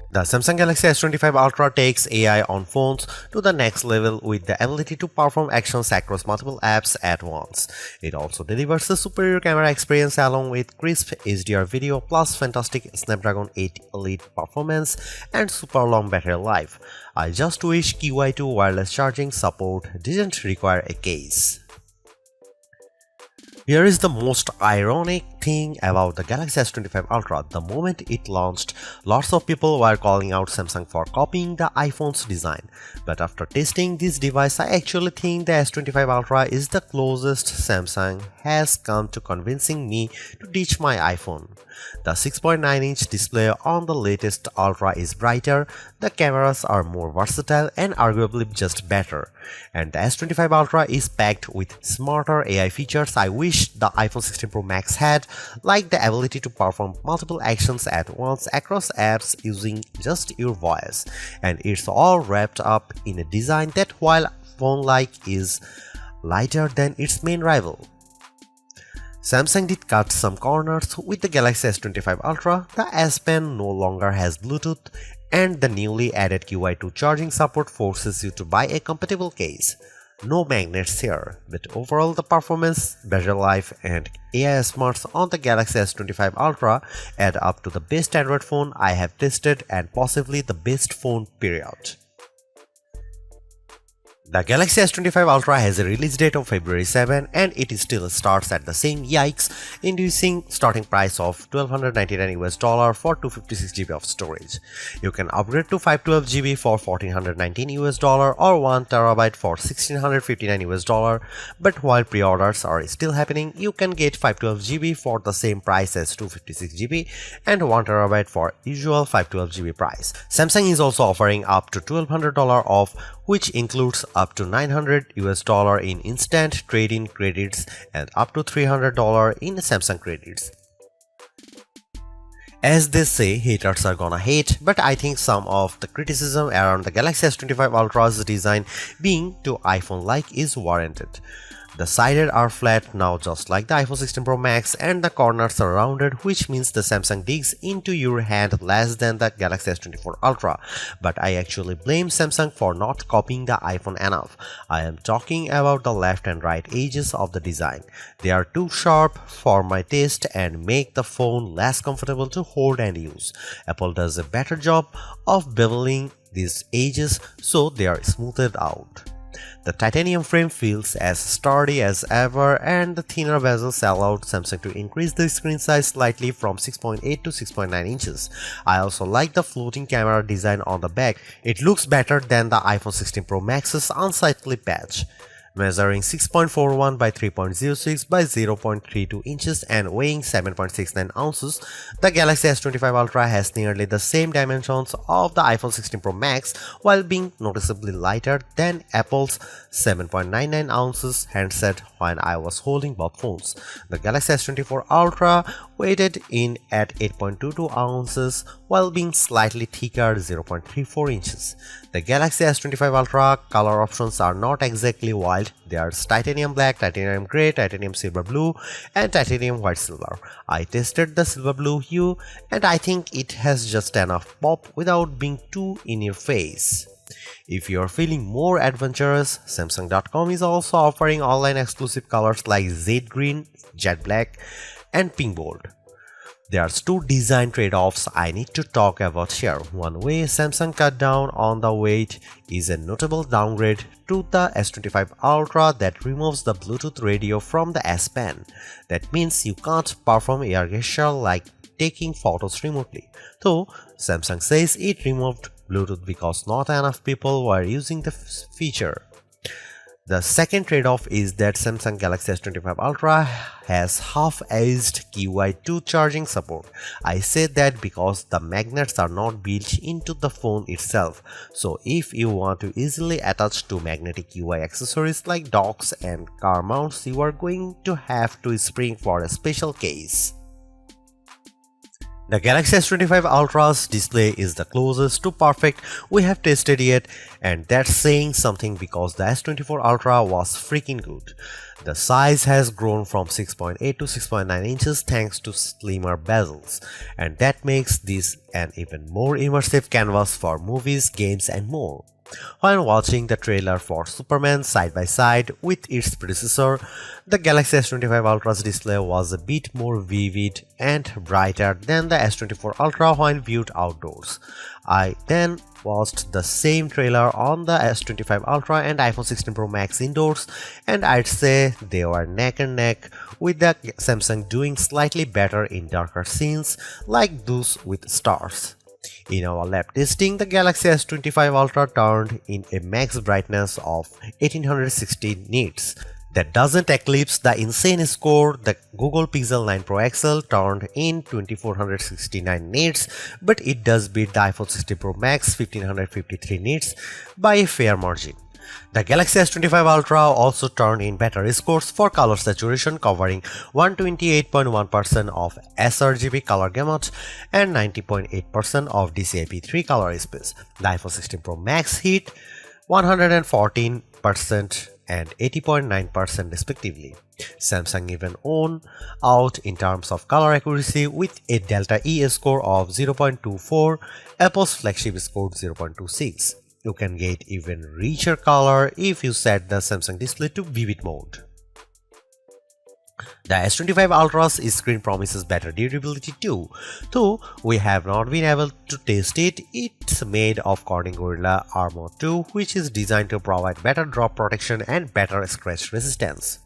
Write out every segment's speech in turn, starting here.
The Samsung Galaxy S25 Ultra takes AI on phones to the next level with the ability to perform actions across multiple apps at once. It also delivers a superior camera experience along with crisp HDR video plus fantastic Snapdragon 8 Elite performance and super long battery life. I just wish QI2 wireless charging support didn't require a case. Here is the most ironic thing about the Galaxy S25 Ultra. The moment it launched, lots of people were calling out Samsung for copying the iPhone's design. But after testing this device, I actually think the S25 Ultra is the closest Samsung has come to convincing me to ditch my iPhone. The 6.9-inch display on the latest Ultra is brighter, the cameras are more versatile and arguably just better. And the S25 Ultra is packed with smarter AI features I wish the iPhone 16 Pro Max had, like the ability to perform multiple actions at once across apps using just your voice. And it's all wrapped up in a design that, while phone-like, is lighter than its main rival. Samsung did cut some corners with the Galaxy S25 Ultra. The S Pen no longer has Bluetooth, and the newly added QI2 charging support forces you to buy a compatible case. No magnets here, but overall the performance, battery life and AI smarts on the Galaxy S25 Ultra add up to the best Android phone I have tested and possibly the best phone period. The Galaxy S25 Ultra has a release date of February 7 and it still starts at the same inducing starting price of $1,299 for 256GB of storage. You can upgrade to 512GB for $1,419 or 1TB for $1,659, but while pre-orders are still happening, you can get 512GB for the same price as 256GB and 1TB for usual 512GB price. Samsung is also offering up to $1,200 off, which includes up to $900 in instant trade-in credits and up to $300 in Samsung credits. As they say, haters are gonna hate, but I think some of the criticism around the Galaxy S25 Ultra's design being too iPhone-like is warranted. The sides are flat now just like the iPhone 16 Pro Max and the corners are rounded, which means the Samsung digs into your hand less than the Galaxy S24 Ultra. But I actually blame Samsung for not copying the iPhone enough. I am talking about the left and right edges of the design. They are too sharp for my taste and make the phone less comfortable to hold and use. Apple does a better job of beveling these edges so they are smoothed out. The titanium frame feels as sturdy as ever and the thinner bezels allowed Samsung to increase the screen size slightly from 6.8 to 6.9 inches. I also like the floating camera design on the back. It looks better than the iPhone 16 Pro Max's unsightly patch. Measuring 6.41 by 3.06 by 0.32 inches and weighing 7.69 ounces, the Galaxy S25 Ultra has nearly the same dimensions of the iPhone 16 Pro Max while being noticeably lighter than Apple's 7.99 ounces handset when I was holding both phones. The Galaxy S24 Ultra weighted in at 8.22 ounces while being slightly thicker 0.34 inches. The Galaxy S25 Ultra color options are not exactly wild. They are titanium black, titanium grey, titanium silver blue and titanium white silver. I tested the silver blue hue and I think it has just enough pop without being too in your face. If you are feeling more adventurous, Samsung.com is also offering online exclusive colors like Jade Green, Jet Black and Pink Gold. There's two design trade-offs I need to talk about here. One way Samsung cut down on the weight is a notable downgrade to the S25 Ultra that removes the Bluetooth radio from the S Pen. That means you can't perform air gesture like taking photos remotely. Though Samsung says it removed Bluetooth because not enough people were using the feature. The second trade-off is that Samsung Galaxy S25 Ultra has half-aged QI2 charging support. I say that because the magnets are not built into the phone itself. So if you want to easily attach two magnetic UI accessories like docks and car mounts, you are going to have to spring for a special case. The Galaxy S25 Ultra's display is the closest to perfect we have tested yet, and that's saying something because the S24 Ultra was freaking good. The size has grown from 6.8 to 6.9 inches thanks to slimmer bezels, and that makes this an even more immersive canvas for movies, games, and more. When watching the trailer for Superman side by side with its predecessor, the Galaxy S25 Ultra's display was a bit more vivid and brighter than the S24 Ultra when viewed outdoors. I then watched the same trailer on the S25 Ultra and iPhone 16 Pro Max indoors, and I'd say they were neck and neck, with the Samsung doing slightly better in darker scenes like those with stars. In our lab testing, the Galaxy S25 Ultra turned in a max brightness of 1860 nits. That doesn't eclipse the insane score the Google Pixel 9 Pro XL turned in 2469 nits, but it does beat the iPhone 16 Pro Max 1553 nits by a fair margin. The Galaxy S25 Ultra also turned in better scores for color saturation, covering 128.1% of sRGB color gamut and 90.8% of DCI-P3 color space. The iPhone 16 Pro Max hit 114% and 80.9% respectively. Samsung even won out in terms of color accuracy with a Delta E score of 0.24, Apple's flagship scored 0.26. You can get even richer color if you set the Samsung display to vivid mode. The S25 Ultra's screen promises better durability too. Though we have not been able to test it, it's made of Corning Gorilla Armor 2, which is designed to provide better drop protection and better scratch resistance.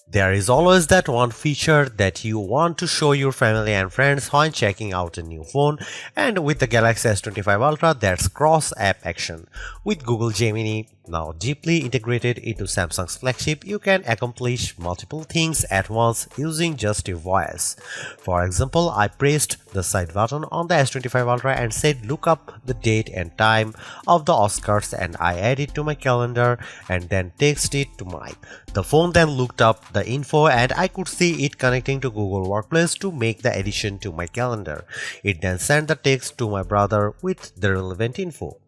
There is always that one feature that you want to show your family and friends when checking out a new phone, and with the Galaxy S25 Ultra, that's cross-app action. With Google Gemini now deeply integrated into Samsung's flagship, you can accomplish multiple things at once using just your voice. For example, I pressed the side button on the S25 Ultra and said look up the date and time of the Oscars, and I added it to my calendar and then text it to Mike. The phone then looked up the info and I could see it connecting to Google Workplace to make the addition to my calendar. It then sent the text to my brother with the relevant info.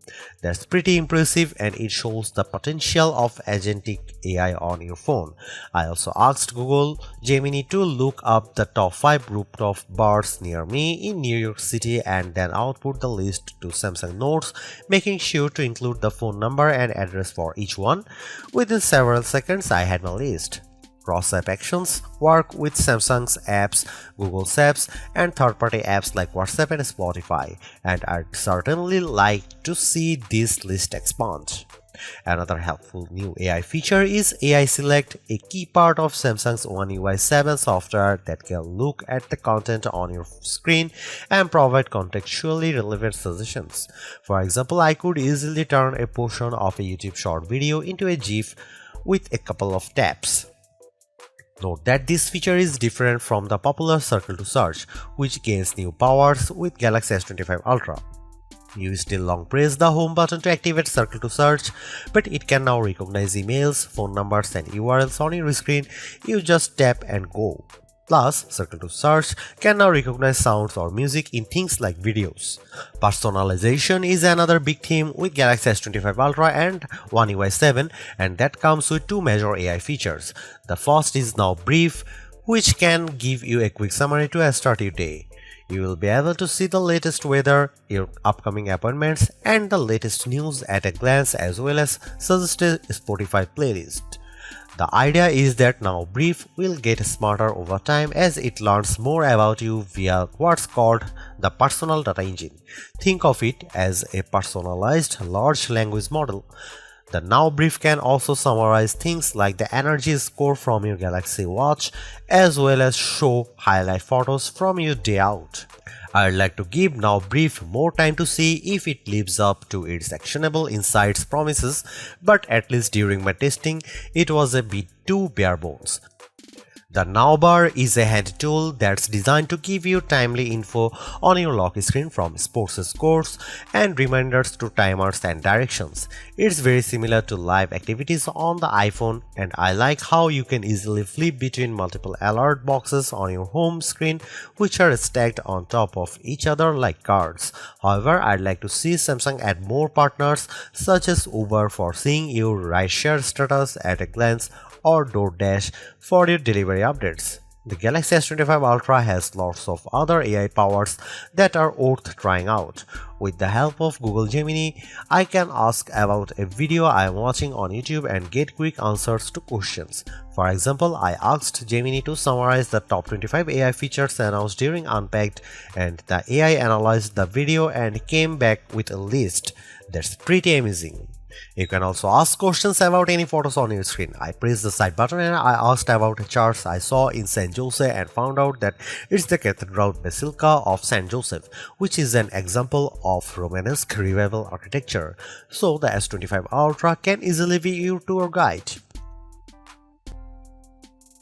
That's pretty impressive, and it shows the potential of agentic AI on your phone. I also asked Google Gemini to look up the top 5 rooftop bars near me in New York City and then output the list to Samsung Notes, making sure to include the phone number and address for each one. Within several seconds, I had my list. Cross-app actions work with Samsung's apps, Google's apps, and third-party apps like WhatsApp and Spotify, and I'd certainly like to see this list expand. Another helpful new AI feature is AI Select, a key part of Samsung's One UI 7 software that can look at the content on your screen and provide contextually relevant suggestions. For example, I could easily turn a portion of a YouTube short video into a GIF with a couple of taps. Note that this feature is different from the popular Circle to Search, which gains new powers with Galaxy S25 Ultra. You still long press the home button to activate Circle to Search, but it can now recognize emails, phone numbers, and URLs on your screen. You just tap and go. Plus, Circle to Search can now recognize sounds or music in things like videos. Personalization is another big theme with Galaxy S25 Ultra and One UI 7, and that comes with two major AI features. The first is Now Brief, which can give you a quick summary to start your day. You will be able to see the latest weather, your upcoming appointments, and the latest news at a glance, as well as suggest a Spotify playlist. The idea is that Now Brief will get smarter over time as it learns more about you via what's called the personal data engine. Think of it as a personalized large language model. The Now Brief can also summarize things like the energy score from your Galaxy Watch, as well as show highlight photos from your day out. I'd like to give Now Brief more time to see if it lives up to its actionable insights promises, but at least during my testing, it was a bit too bare bones. The Now bar is a hand tool that's designed to give you timely info on your lock screen from sports scores and reminders to timers and directions. It's very similar to live activities on the iPhone, and I like how you can easily flip between multiple alert boxes on your home screen which are stacked on top of each other like cards. However, I'd like to see Samsung add more partners such as Uber for seeing your rideshare status at a glance or DoorDash for your delivery updates. The Galaxy S25 Ultra has lots of other AI powers that are worth trying out. With the help of Google Gemini, I can ask about a video I am watching on YouTube and get quick answers to questions. For example, I asked Gemini to summarize the top 25 AI features announced during Unpacked, and the AI analyzed the video and came back with a list. That's pretty amazing. You can also ask questions about any photos on your screen. I pressed the side button and I asked about a church I saw in St. Joseph and found out that it's the Cathedral Basilica of St. Joseph, which is an example of Romanesque revival architecture. So the S25 Ultra can easily be your tour guide.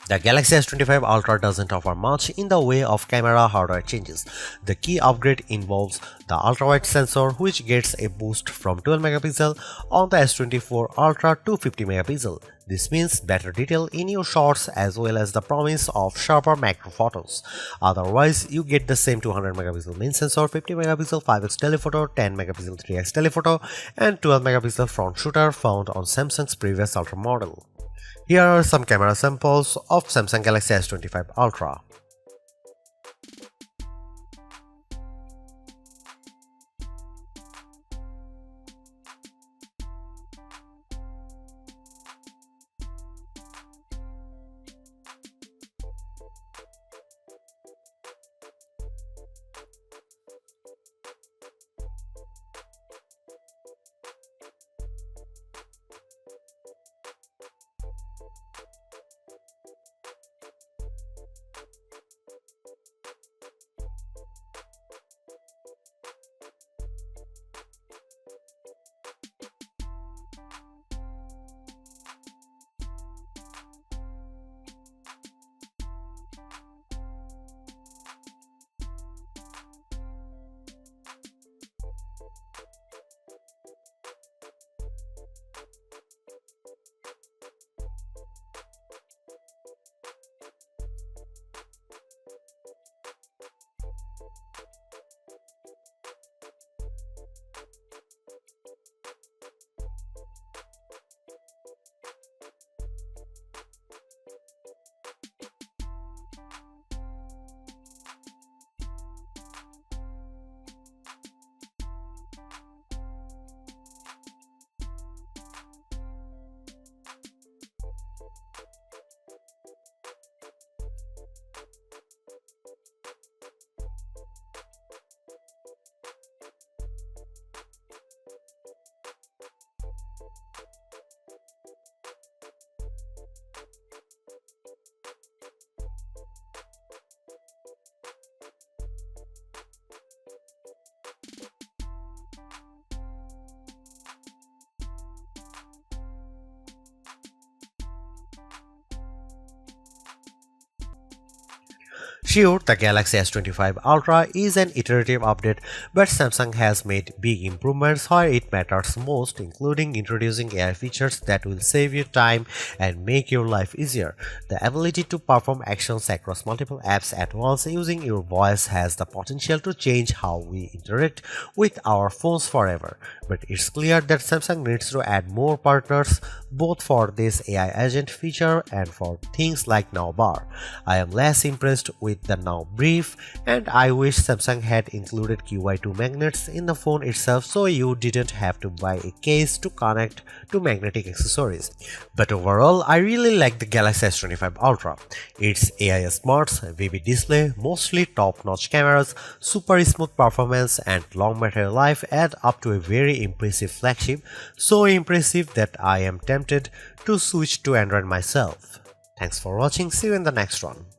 The Galaxy S25 Ultra doesn't offer much in the way of camera hardware changes. The key upgrade involves the ultra-wide sensor, which gets a boost from 12 megapixel on the S24 Ultra to 50 megapixel. This means better detail in your shots as well as the promise of sharper macro photos. Otherwise, you get the same 200 megapixel main sensor, 50 megapixel 5x telephoto, 10 megapixel 3x telephoto, and 12 megapixel front shooter found on Samsung's previous Ultra model. Here are some camera samples of Samsung Galaxy S25 Ultra. Sure, the Galaxy S25 Ultra is an iterative update, but Samsung has made big improvements where it matters most, including introducing AI features that will save you time and make your life easier. The ability to perform actions across multiple apps at once using your voice has the potential to change how we interact with our phones forever. But it's clear that Samsung needs to add more partners both for this AI agent feature and for things like Now bar. I am less impressed with the Now brief, and I wish Samsung had included QI2 magnets in the phone itself so you didn't have to buy a case to connect to magnetic accessories. But overall, I really like the Galaxy S25 Ultra. Its AI smarts, vivid display, mostly top-notch cameras, super smooth performance, and long battery life add up to a very impressive flagship, so impressive that I am tempted to switch to Android myself. Thanks for watching, see you in the next one.